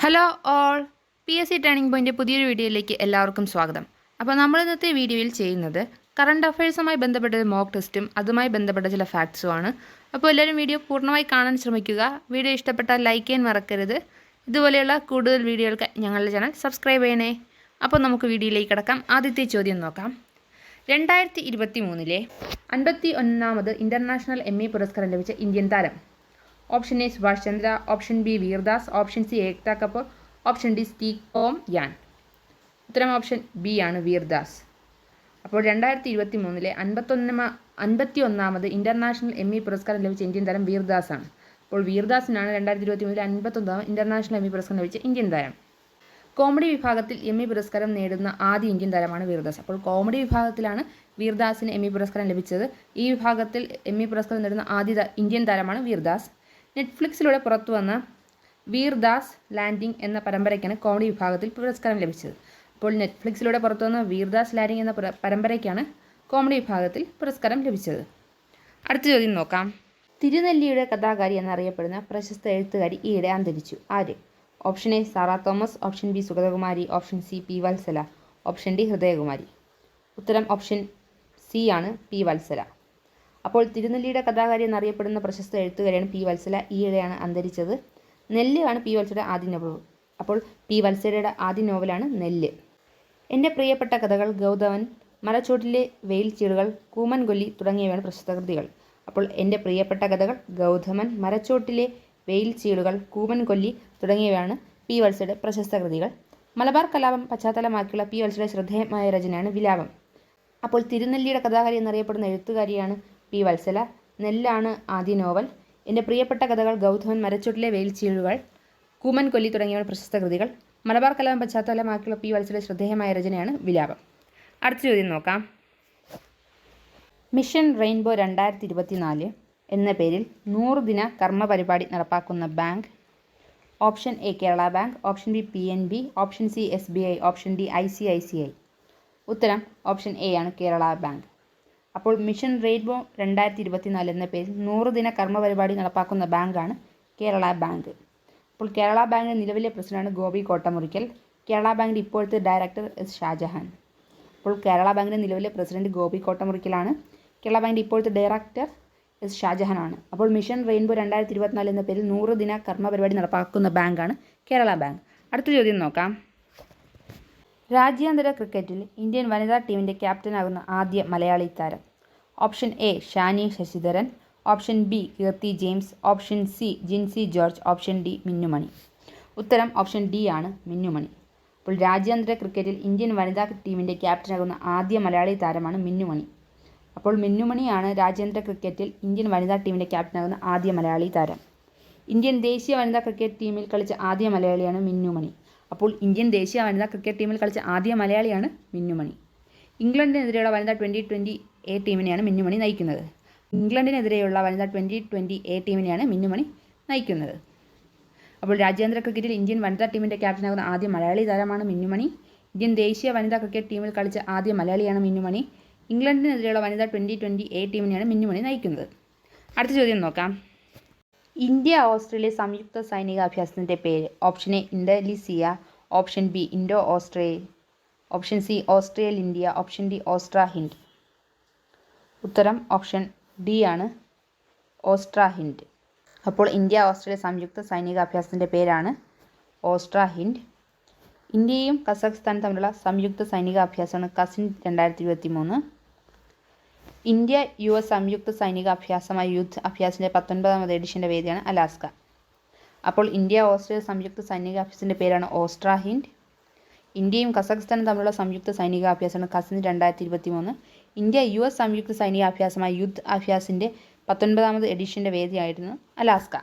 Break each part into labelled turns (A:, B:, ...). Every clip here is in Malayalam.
A: ഹലോ ഓൾ PSC ടേണിംഗ് പോയിൻ്റെ പുതിയൊരു വീഡിയോയിലേക്ക് എല്ലാവർക്കും സ്വാഗതം. അപ്പോൾ നമ്മൾ ഇന്നത്തെ വീഡിയോയിൽ ചെയ്യുന്നത് കറണ്ട് അഫയേഴ്സുമായി ബന്ധപ്പെട്ട ഒരു മോക്ക് ടെസ്റ്റും അതുമായി ബന്ധപ്പെട്ട ചില ഫാക്ട്സുമാണ്. അപ്പോൾ എല്ലാവരും വീഡിയോ പൂർണ്ണമായി കാണാൻ ശ്രമിക്കുക. വീഡിയോ ഇഷ്ടപ്പെട്ടാൽ ലൈക്ക് ചെയ്യാൻ മറക്കരുത്. ഇതുപോലെയുള്ള കൂടുതൽ വീഡിയോകൾക്ക് ഞങ്ങളുടെ ചാനൽ സബ്സ്ക്രൈബ് ചെയ്യണേ. അപ്പോൾ നമുക്ക് വീഡിയോയിലേക്ക് കിടക്കാം. ആദ്യത്തെ ചോദ്യം നോക്കാം. 2023 51ാമത് ഇൻ്റർനാഷണൽ ME പുരസ്കാരം ലഭിച്ച ഇന്ത്യൻ താരം. Option A Subhash Chandra, option B Vir Das, option C Ekta Kapoor, option D Steve ഓം യാൻ. ഉത്തരം ഓപ്ഷൻ ബി ആണ്, വീർദാസ്. അപ്പോൾ 2023 51ാമത് ഇൻ്റർനാഷണൽ ME പുരസ്കാരം ലഭിച്ച ഇന്ത്യൻ താരം വീർദാസ് ആണ്. അപ്പോൾ വീർദാസിനാണ് 2023 51ാമത് ഇൻ്റർനാഷണൽ ME പുരസ്കാരം ലഭിച്ച ഇന്ത്യൻ താരം. കോമഡി വിഭാഗത്തിൽ ME പുരസ്കാരം നേടുന്ന ആദ്യ ഇന്ത്യൻ താരമാണ് വീർദാസ്. അപ്പോൾ കോമഡി വിഭാഗത്തിലാണ് വീർദാസിന് ME പുരസ്കാരം ലഭിച്ചത്. ഈ വിഭാഗത്തിൽ ME പുരസ്കാരം നേടുന്ന ആദ്യ ഇന്ത്യൻ താരമാണ് വീർദാസ്. നെറ്റ്ഫ്ലിക്സിലൂടെ പുറത്തു വന്ന വീർദാസ് ലാൻഡിംഗ് എന്ന പരമ്പരയ്ക്കാണ് കോമഡി വിഭാഗത്തിൽ പുരസ്കാരം ലഭിച്ചത്. അപ്പോൾ നെറ്റ്ഫ്ലിക്സിലൂടെ പുറത്തു വന്ന വീർദാസ് ലാൻഡിംഗ് എന്ന പരമ്പരയ്ക്കാണ് കോമഡി വിഭാഗത്തിൽ പുരസ്കാരം ലഭിച്ചത്. അടുത്ത ചോദ്യം നോക്കാം. തിരുനെല്ലിയുടെ കഥാകാരി എന്നറിയപ്പെടുന്ന പ്രശസ്ത എഴുത്തുകാരി ഈയിടെ അന്തരിച്ചു. ആര്? Option A Sarah Thomas, option B Sugathakumari, option C P വത്സല, ഓപ്ഷൻ ഡി ഹൃദയകുമാരി. ഉത്തരം ഓപ്ഷൻ സി ആണ്, P വത്സല. അപ്പോൾ തിരുനെല്ലിയുടെ കഥാകാരി എന്നറിയപ്പെടുന്ന പ്രശസ്ത എഴുത്തുകാരിയാണ് P വത്സല. ഈയിടെയാണ് അന്തരിച്ചത്. നെല്ല് ആണ് P വത്സലയുടെ ആദ്യ നോവൽ. അപ്പോൾ P വത്സലയുടെ ആദ്യ നോവലാണ് നെല്ല്. എൻ്റെ പ്രിയപ്പെട്ട കഥകൾ, ഗൗതമൻ, മരച്ചോട്ടിലെ വെയിൽ ചീളുകൾ, കൂമൻ കൊല്ലി തുടങ്ങിയവയാണ് പ്രശസ്ത കൃതികൾ. അപ്പോൾ എൻ്റെ പ്രിയപ്പെട്ട കഥകൾ, ഗൗതമൻ, മരച്ചോട്ടിലെ വെയിൽ ചീളുകൾ, കൂമൻ കൊല്ലി തുടങ്ങിയവയാണ് P വത്സലയുടെ പ്രശസ്ത കൃതികൾ. മലബാർ കലാപം പശ്ചാത്തലമാക്കിയുള്ള P വത്സലയുടെ ശ്രദ്ധേയമായ രചനയാണ് വിലാപം. അപ്പോൾ തിരുനെല്ലിയുടെ കഥാകാരി എന്നറിയപ്പെടുന്ന എഴുത്തുകാരിയാണ് P വത്സല. നെല്ലാണ് ആദ്യ നോവൽ. എൻ്റെ പ്രിയപ്പെട്ട കഥകൾ, ഗൗതമൻ, മരച്ചോട്ടിലെ വെയിൽ ചീളുകൾ, കൂമൻ കൊല്ലി തുടങ്ങിയവയാണ് പ്രശസ്ത കൃതികൾ. മലബാർ കലാപം പശ്ചാത്തലമാക്കിയുള്ള P വത്സലയുടെ ശ്രദ്ധേയമായ രചനയാണ് വിലാപം. അടുത്ത ചോദ്യം നോക്കാം. മിഷൻ റെയിൻബോ 2024 എന്ന പേരിൽ 100 ദിന കർമ്മ പരിപാടി നടപ്പാക്കുന്ന bank. Option A Kerala bank, option B PNB, option C SBI, option D ICICI. ഉത്തരം ഓപ്ഷൻ എ ആണ്, കേരള ബാങ്ക്. അപ്പോൾ മിഷൻ റെയിൻബോ 2024 എന്ന പേരിൽ 100 ദിന കർമ്മ പരിപാടി നടപ്പാക്കുന്ന ബാങ്കാണ് കേരള ബാങ്ക്. അപ്പോൾ കേരള ബാങ്കിൻ്റെ നിലവിലെ പ്രസിഡന്റാണ് ഗോപി കോട്ടമുറിക്കൽ. കേരള ബാങ്കിൻ്റെ ഇപ്പോഴത്തെ ഡയറക്ടർ S ഷാജഹാൻ. അപ്പോൾ കേരള ബാങ്കിൻ്റെ നിലവിലെ പ്രസിഡന്റ് ഗോപി കോട്ടമുറിക്കലാണ്. കേരള ബാങ്കിൻ്റെ ഇപ്പോഴത്തെ ഡയറക്ടർ S ഷാജഹാനാണ്. അപ്പോൾ മിഷൻ റെയിൻബോ 2024 എന്ന പേരിൽ 100 ദിന കർമ്മ പരിപാടി നടപ്പാക്കുന്ന ബാങ്കാണ് കേരള ബാങ്ക്. അടുത്ത ചോദ്യം നോക്കാം. രാജ്യാന്തര ക്രിക്കറ്റിൽ ഇന്ത്യൻ വനിതാ ടീമിൻ്റെ ക്യാപ്റ്റനാകുന്ന ആദ്യ മലയാളി താരം. Option A Shani Sasidharan, option B Keerthi James, option C Jincy George, option D Minnu Mani. ഉത്തരം ഓപ്ഷൻ ഡി ആണ്, മിന്നുമണി. അപ്പോൾ രാജ്യാന്തര ക്രിക്കറ്റിൽ ഇന്ത്യൻ വനിതാ ടീമിൻ്റെ ക്യാപ്റ്റനാകുന്ന ആദ്യ മലയാളി താരമാണ് മിന്നുമണി. അപ്പോൾ മിന്നുമണിയാണ് രാജ്യാന്തര ക്രിക്കറ്റിൽ ഇന്ത്യൻ വനിതാ ടീമിൻ്റെ ക്യാപ്റ്റനാകുന്ന ആദ്യ മലയാളി താരം. ഇന്ത്യൻ ദേശീയ വനിതാ ക്രിക്കറ്റ് ടീമിൽ കളിച്ച ആദ്യ മലയാളിയാണ് മിന്നുമണി. അപ്പോൾ ഇന്ത്യൻ ദേശീയ വനിതാ ക്രിക്കറ്റ് ടീമിൽ കളിച്ച ആദ്യ മലയാളിയാണ് മിന്നുമണി. ഇംഗ്ലണ്ടിനെതിരെയുള്ള വനിതാ 2020 ടീമിനെയാണ് മിന്നുമണി നയിക്കുന്നത്. ഇംഗ്ലണ്ടിനെതിരെയുള്ള വനിതാ 2020 ടീമിനെയാണ് മിന്നുമണി നയിക്കുന്നത്. അപ്പോൾ രാജ്യാന്തര ക്രിക്കറ്റിൽ ഇന്ത്യൻ വനിതാ ടീമിൻ്റെ ക്യാപ്റ്റനാകുന്ന ആദ്യ മലയാളി താരമാണ് മിന്നുമണി. ഇന്ത്യൻ ദേശീയ വനിതാ ക്രിക്കറ്റ് ടീമിൽ കളിച്ച ആദ്യ മലയാളിയാണ് മിന്നുമണി. ഇംഗ്ലണ്ടിനെതിരെയുള്ള വനിതാ 2020 ടീമിനെയാണ് മിന്നുമണി നയിക്കുന്നത്. അടുത്ത ചോദ്യം നോക്കാം. ഇന്ത്യ ഓസ്ട്രേലിയ സംയുക്ത സൈനിക അഭ്യാസത്തിൻ്റെ പേര്. Option A Indonesia, option B Indo Australia, option C Austral India, option D Austra Hind. ഉത്തരം ഓപ്ഷൻ ഡി ആണ്, ഓസ്ട്ര ഹിന്ദ്. അപ്പോൾ ഇന്ത്യ ഓസ്ട്രേലിയ സംയുക്ത സൈനിക അഭ്യാസത്തിൻ്റെ പേരാണ് ഓസ്ട്ര ഹിന്ദ്. ഇന്ത്യയും കസാഖ്സ്ഥാനും തമ്മിലുള്ള സംയുക്ത സൈനിക അഭ്യാസമാണ് കസിൻ 2023. ഇന്ത്യ US സംയുക്ത സൈനിക അഭ്യാസമായ യുദ്ധ് അഭ്യാസിൻ്റെ 19ാമത് എഡിഷൻ്റെ വേദിയാണ് അലാസ്ക. അപ്പോൾ ഇന്ത്യ ഓസ്ട്രേലിയ സംയുക്ത സൈനിക അഭ്യാസത്തിൻ്റെ പേരാണ് ഓസ്ട്ര ഹിന്ദ്. ഇന്ത്യയും കസാഖ്സ്ഥാനും തമ്മിലുള്ള സംയുക്ത സൈനിക അഭ്യാസമാണ് കസിൻ 2023. ഇന്ത്യ US സംയുക്ത സൈനിക അഭ്യാസമായ യുദ്ധ് അഭ്യാസിൻ്റെ 19ാമത് എഡിഷൻ്റെ വേദിയായിരുന്നു അലാസ്ക.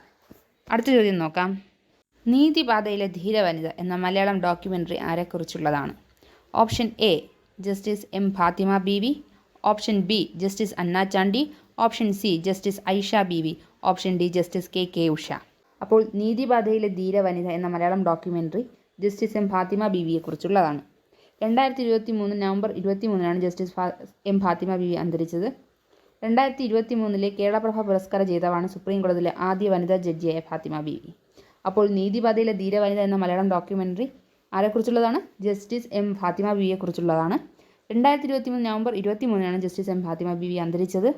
A: അടുത്ത ചോദ്യം നോക്കാം. നീതിപാതയിലെ ധീരവനിത എന്ന മലയാളം ഡോക്യുമെൻ്ററി ആരെക്കുറിച്ചുള്ളതാണ്? Option A justice M Fathima Beevi, option B justice Anna Chandy, option C justice Aisha Beevi, option D justice KK Usha. അപ്പോൾ നീതിപാതയിലെ ധീരവനിത എന്ന Malayalam documentary justice M Fathima ബീവിയെക്കുറിച്ചുള്ളതാണ്. 2023 November 23 justice M Fathima Beevi അന്തരിച്ചത്. 2023 കേരളപ്രഭ പുരസ്കാര ജേതാവാണ് സുപ്രീം കോടതിയിലെ ആദ്യ വനിതാ ജഡ്ജിയായ ഫാത്തിമ ബീവി. അപ്പോൾ നീതിപാതയിലെ ധീരവനിത എന്ന മലയാളം ഡോക്യുമെൻ്ററി ആരെക്കുറിച്ചുള്ളതാണ്? ജസ്റ്റിസ് എം ഫാത്തിമ ബീവിയെക്കുറിച്ചുള്ളതാണ്. 2023 നവംബർ 23-നാണ് ജസ്റ്റിസ് എം ഫാത്തിമ ബീവി അന്തരിച്ചത്.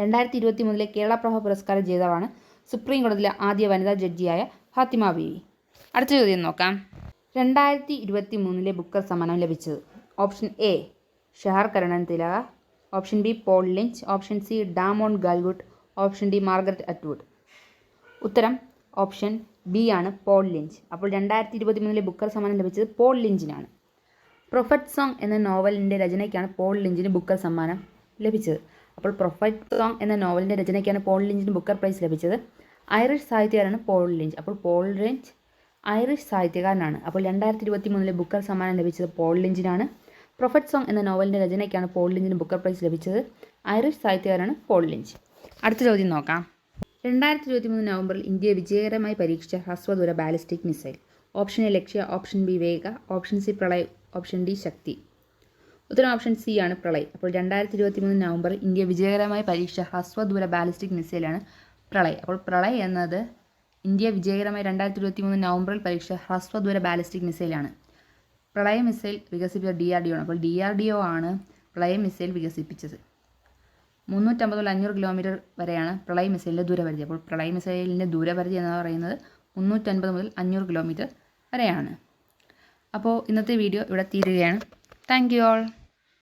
A: 2023 കേരള പ്രഭ പുരസ്കാര ജേതാവാണ് സുപ്രീം കോടതിയിലെ ആദ്യ വനിതാ ജഡ്ജിയായ ഫാത്തിമ ബീവി. അടുത്ത ചോദ്യം നോക്കാം. 2023 ബുക്കർ സമ്മാനം ലഭിച്ചത്. Option A Shehan Karunatilaka, option B Paul Lynch, option C Damon Galgut, option D Margaret Atwood. ഉത്തരം ഓപ്ഷൻ ബി ആണ്, പോൾ ലിഞ്ച്. അപ്പോൾ 2023 ബുക്കർ സമ്മാനം ലഭിച്ചത് പോൾ ലിഞ്ചിനാണ്. പ്രൊഫറ്റ് സോങ് എന്ന നോവലിൻ്റെ രചനയ്ക്കാണ് പോൾ ലിഞ്ചിന് ബുക്കർ സമ്മാനം ലഭിച്ചത്. അപ്പോൾ പ്രൊഫറ്റ് സോങ് എന്ന നോവലിൻ്റെ രചനയ്ക്കാണ് പോൾ ലിഞ്ചിന് ബുക്കർ പ്രൈസ് ലഭിച്ചത്. ഐറിഷ് സാഹിത്യകാരനാണ് പോൾ ലിഞ്ച്. അപ്പോൾ പോൾ ലിഞ്ച് ഐറിഷ് സാഹിത്യകാരനാണ്. അപ്പോൾ 2023 ബുക്കർ സമ്മാനം ലഭിച്ചത് പോൾ ലിഞ്ചിനാണ്. പ്രൊഫറ്റ് സോങ് എന്ന നോവലിൻ്റെ രചനയ്ക്കാണ് പോൾ ലിഞ്ചിന് ബുക്കർ പ്രൈസ് ലഭിച്ചത്. ഐറിഷ് സാഹിത്യകാരനാണ് പോൾ ലിഞ്ച്. അടുത്ത ചോദ്യം നോക്കാം. 2023 നവംബറിൽ ഇന്ത്യ വിജയകരമായി പരീക്ഷിച്ച ഹ്രസ്വദൂര ballistic missile. Option A Lakshya, option B Vega, option C Pralay, option D Shakti. ഉത്തരം ഓപ്ഷൻ സി ആണ്, പ്രളയ്. അപ്പോൾ 2023 നവംബറിൽ ഇന്ത്യ വിജയകരമായി പരീക്ഷിച്ച ഹ്രസ്വദൂര ബാലിസ്റ്റിക് മിസൈലാണ് പ്രളയ്. അപ്പോൾ പ്രളയ് എന്നത് ഇന്ത്യ വിജയകരമായി 2023 നവംബറിൽ പരീക്ഷിച്ച ഹ്രസ്വദൂര ബാലിസ്റ്റിക് മിസൈലാണ്. പ്രളയ മിസൈൽ വികസിപ്പിച്ച DRDO ആണ്. അപ്പോൾ DRDO ആണ് പ്രളയ മിസൈൽ വികസിപ്പിച്ചത്. 350 മുതൽ 500 കിലോമീറ്റർ വരെയാണ് പ്രളയ മിസൈലിൻ്റെ ദൂരപരിധി. അപ്പോൾ പ്രളയ മിസൈലിൻ്റെ ദൂരപരിധി എന്ന് പറയുന്നത് 350 മുതൽ 500 കിലോമീറ്റർ വരെയാണ്. അപ്പോൾ ഇന്നത്തെ വീഡിയോ ഇവിടെ തീരുകയാണ്. Thank you all.